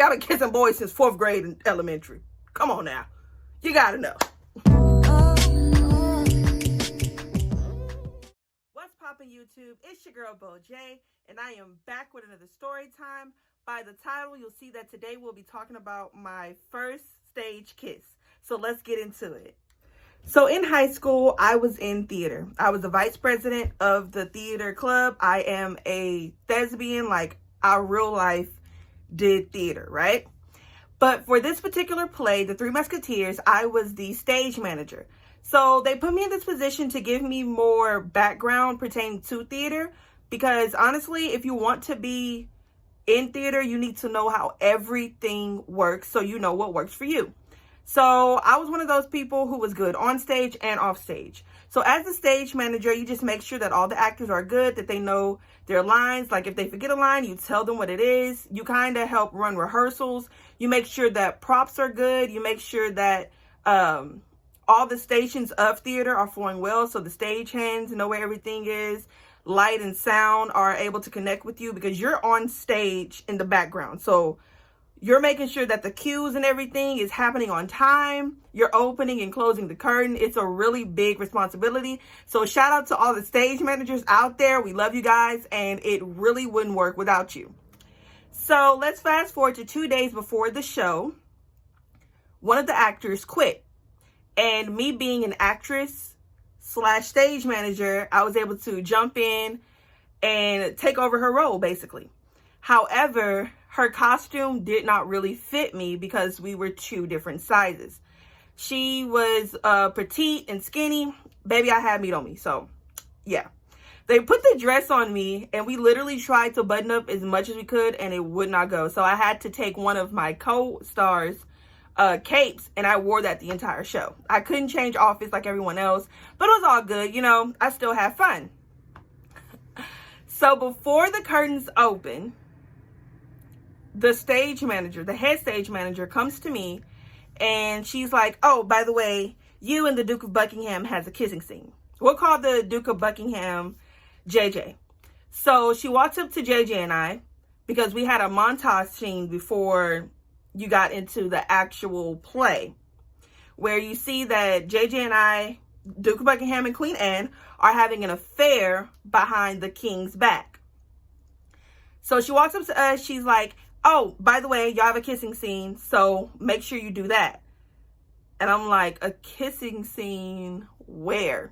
Y'all been kissing boys since 4th grade in elementary. Come on now. You gotta know. What's poppin' YouTube? It's your girl Bo J, and I am back with another story time. By the title, you'll see that today we'll be talking about my first stage kiss. So let's get into it. So in high school, I was in theater. I was the vice president of the theater club. I am a thespian, like our real life did theater, right? But for this particular play, The Three Musketeers, I was the stage manager. So they put me in this position to give me more background pertaining to theater, because honestly, if you want to be in theater, you need to know how everything works so you know what works for you. So I was one of those people who was good on stage and off stage. So as the stage manager, you just make sure that all the actors are good, that they know their lines. Like if they forget a line, you tell them what it is. You kind of help run rehearsals. You make sure that props are good. You make sure that all the stations of theater are flowing well. So the stagehands know where everything is. Light and sound are able to connect with you because you're on stage in the background. So you're making sure that the cues and everything is happening on time. You're opening and closing the curtain. It's a really big responsibility. So shout out to all the stage managers out there. We love you guys, and it really wouldn't work without you. So let's fast forward to 2 days before the show. One of the actors quit. And me being an actress / stage manager, I was able to jump in and take over her role, basically. However, her costume did not really fit me because we were 2 different sizes. She was petite and skinny. Baby, I had meat on me. So, yeah. They put the dress on me, and we literally tried to button up as much as we could, and it would not go. So I had to take one of my co-stars' capes, and I wore that the entire show. I couldn't change outfits like everyone else, but it was all good. You know, I still had fun. So before the curtains open, the stage manager, the head stage manager, comes to me and she's like, oh, by the way, you and the Duke of Buckingham has a kissing scene. We'll call the Duke of Buckingham JJ. So she walks up to JJ and I, because we had a montage scene before you got into the actual play, where you see that JJ and I, Duke of Buckingham and Queen Anne, are having an affair behind the king's back. So she walks up to us, she's like, oh, by the way, y'all have a kissing scene, so make sure you do that. And I'm like, a kissing scene where?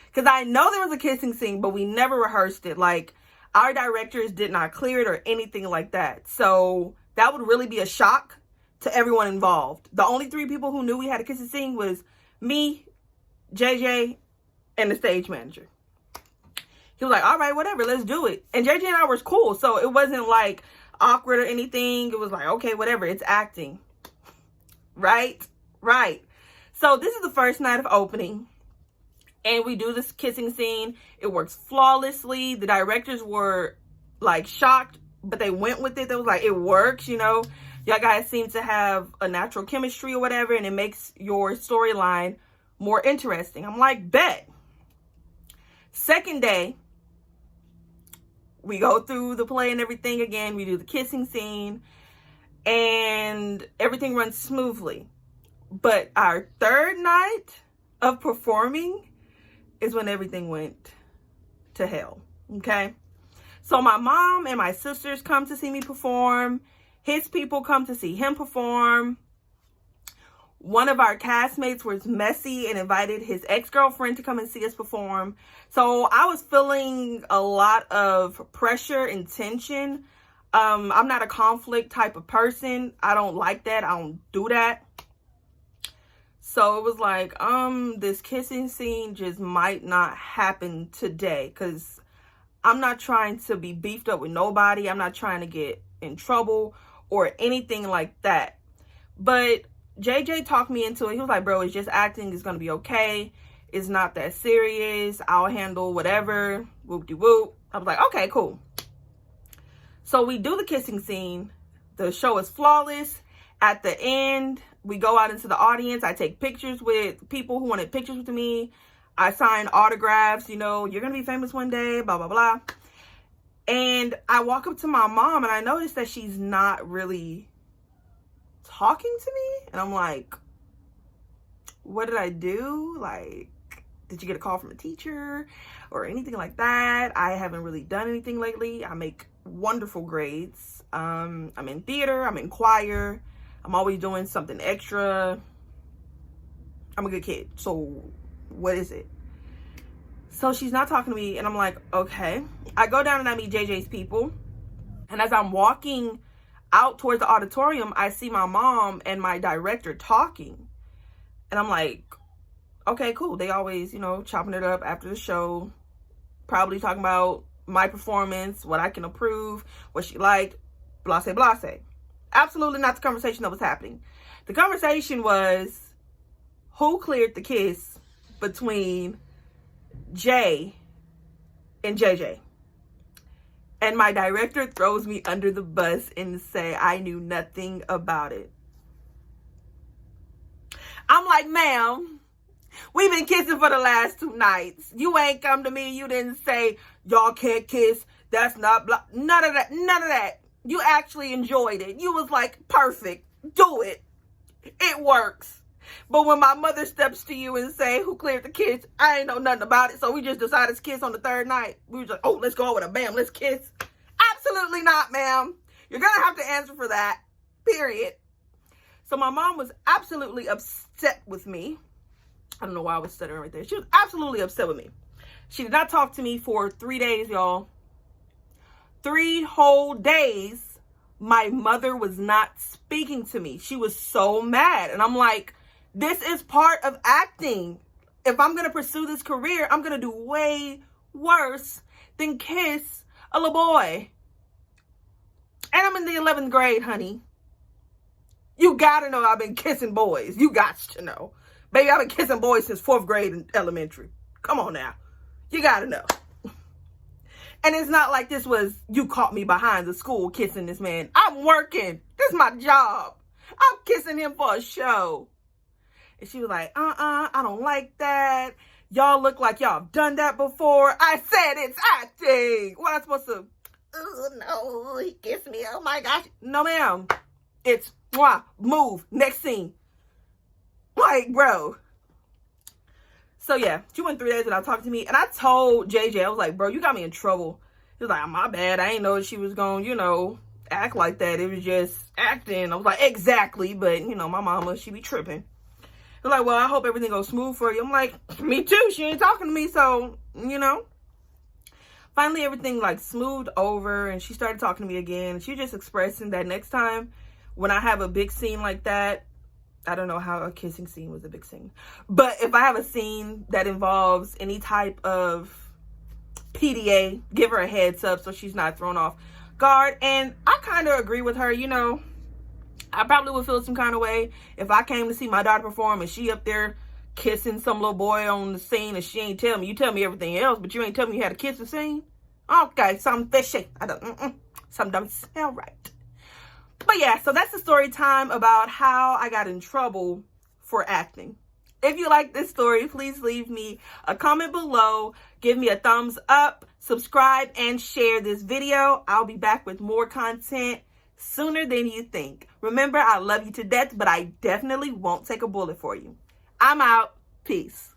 Because I know there was a kissing scene, but we never rehearsed it. Like, our directors did not clear it or anything like that. So that would really be a shock to everyone involved. The only 3 people who knew we had a kissing scene was me, JJ, and the stage manager. He was like, all right, whatever, let's do it. And JJ and I were cool, so it wasn't like awkward or anything. It was like, okay, whatever, it's acting. Right. So this is the first night of opening, and we do this kissing scene. It works flawlessly. The directors were like shocked, but they went with it. They was like, it works, you know, y'all guys seem to have a natural chemistry or whatever, and it makes your storyline more interesting. I'm like, bet. Second day, we go through the play and everything again. We do the kissing scene, and everything runs smoothly. But our third night of performing is when everything went to hell, okay? So my mom and my sisters come to see me perform. His people come to see him perform. One of our castmates was messy and invited his ex-girlfriend to come and see us perform. So I was feeling a lot of pressure and tension. I'm not a conflict type of person. I don't like that. I don't do that. So it was like, this kissing scene just might not happen today, because I'm not trying to be beefed up with nobody. I'm not trying to get in trouble or anything like that. But JJ talked me into it. He was like, bro, it's just acting. It's going to be okay. It's not that serious. I'll handle whatever. Whoop-de-whoop. I was like, okay, cool. So we do the kissing scene. The show is flawless. At the end, we go out into the audience. I take pictures with people who wanted pictures with me. I sign autographs, you know, you're going to be famous one day, blah, blah, blah. And I walk up to my mom and I notice that she's not really talking to me. And I'm like, what did I do? Like, did you get a call from a teacher or anything like that? I haven't really done anything lately. I make wonderful grades. I'm in theater. I'm in choir. I'm always doing something extra. I'm a good kid. So what is it? So she's not talking to me. And I'm like, okay. I go down and I meet JJ's people. And as I'm walking out towards the auditorium, I see my mom and my director talking. And I'm like, okay, cool. They always, you know, chopping it up after the show. Probably talking about my performance, what I can approve, what she liked, blase, blase. Absolutely not the conversation that was happening. The conversation was who cleared the kiss between Jay and JJ. And my director throws me under the bus and say I knew nothing about it. I'm like, ma'am, we've been kissing for the last 2 nights. You ain't come to me. You didn't say y'all can't kiss. That's not blah. None of that. None of that. You actually enjoyed it. You was like, perfect. Do it. It works. But when my mother steps to you and say, who cleared the kiss? I ain't know nothing about it. So we just decided to kiss on the 3rd night. We were just like, oh, let's go with a bam. Let's kiss. Absolutely not, ma'am. You're going to have to answer for that. Period. So my mom was absolutely upset with me. I don't know why I was stuttering right there. She was absolutely upset with me. She did not talk to me for 3 days, y'all. 3 whole days, my mother was not speaking to me. She was so mad. And I'm like, this is part of acting. If I'm going to pursue this career, I'm going to do way worse than kiss a little boy. And I'm in the 11th grade, honey. You got to know I've been kissing boys. You got to know. Baby, I've been kissing boys since 4th grade in elementary. Come on now. You got to know. And it's not like this was, you caught me behind the school kissing this man. I'm working. This is my job. I'm kissing him for a show. And she was like, I don't like that. Y'all look like y'all have done that before. I said it's acting. What am I supposed to? Oh, no, he kissed me. Oh, my gosh. No, ma'am. It's, move. Next scene. Like, bro. So, yeah, she went 3 days without talking to me. And I told JJ, I was like, bro, you got me in trouble. He was like, my bad. I didn't know she was going to, you know, act like that. It was just acting. I was like, exactly. But, you know, my mama, she be tripping. They're like, well, I hope everything goes smooth for you. I'm like, me too. She ain't talking to me. So, you know. Finally, everything, like, smoothed over. And she started talking to me again. She was just expressing that next time when I have a big scene like that, I don't know how a kissing scene was a big scene. But if I have a scene that involves any type of PDA, give her a heads up so she's not thrown off guard. And I kind of agree with her, you know. I probably would feel some kind of way if I came to see my daughter perform and she up there kissing some little boy on the scene and she ain't tell me. You tell me everything else, but you ain't tell me you had a kissing scene. Okay, something fishy. Something don't sound right. But yeah, so that's the story time about how I got in trouble for acting. If you like this story, please leave me a comment below. Give me a thumbs up, subscribe, and share this video. I'll be back with more content sooner than you think. Remember, I love you to death, but I definitely won't take a bullet for you. I'm out. Peace.